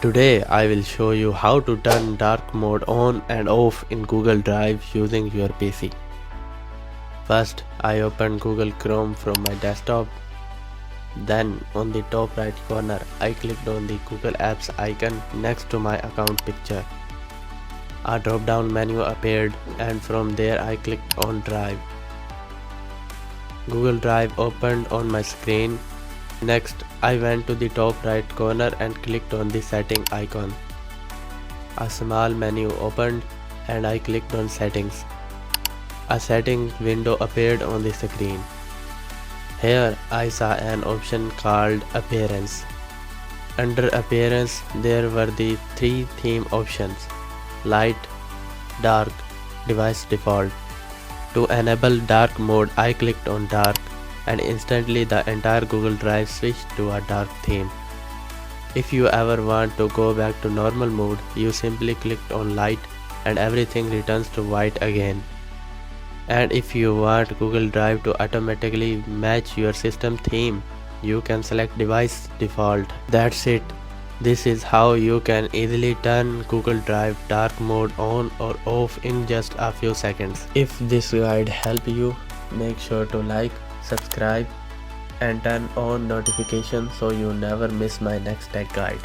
Today I will show you how to turn dark mode on and off in Google Drive using your PC. First, I open Google Chrome from my desktop. Then on the top right corner, I clicked on the Google Apps icon next to my account picture. A drop down menu appeared and from there I clicked on Drive. Google Drive opened on my screen. Next, I went to the top right corner and clicked on the setting icon. A small menu opened and I clicked on settings. A settings window appeared on the screen. Here I saw an option called Appearance. Under Appearance there were the three theme options: Light, Dark, Device Default. To enable dark mode, I clicked on Dark and instantly the entire Google Drive switched to a dark theme. If you ever want to go back to normal mode, you simply click on Light and everything returns to white again. And if you want Google Drive to automatically match your system theme, you can select Device Default. That's it. This is how you can easily turn Google Drive dark mode on or off in just a few seconds. If this guide helped you, make sure to like, subscribe and turn on notifications so you never miss my next tech guide.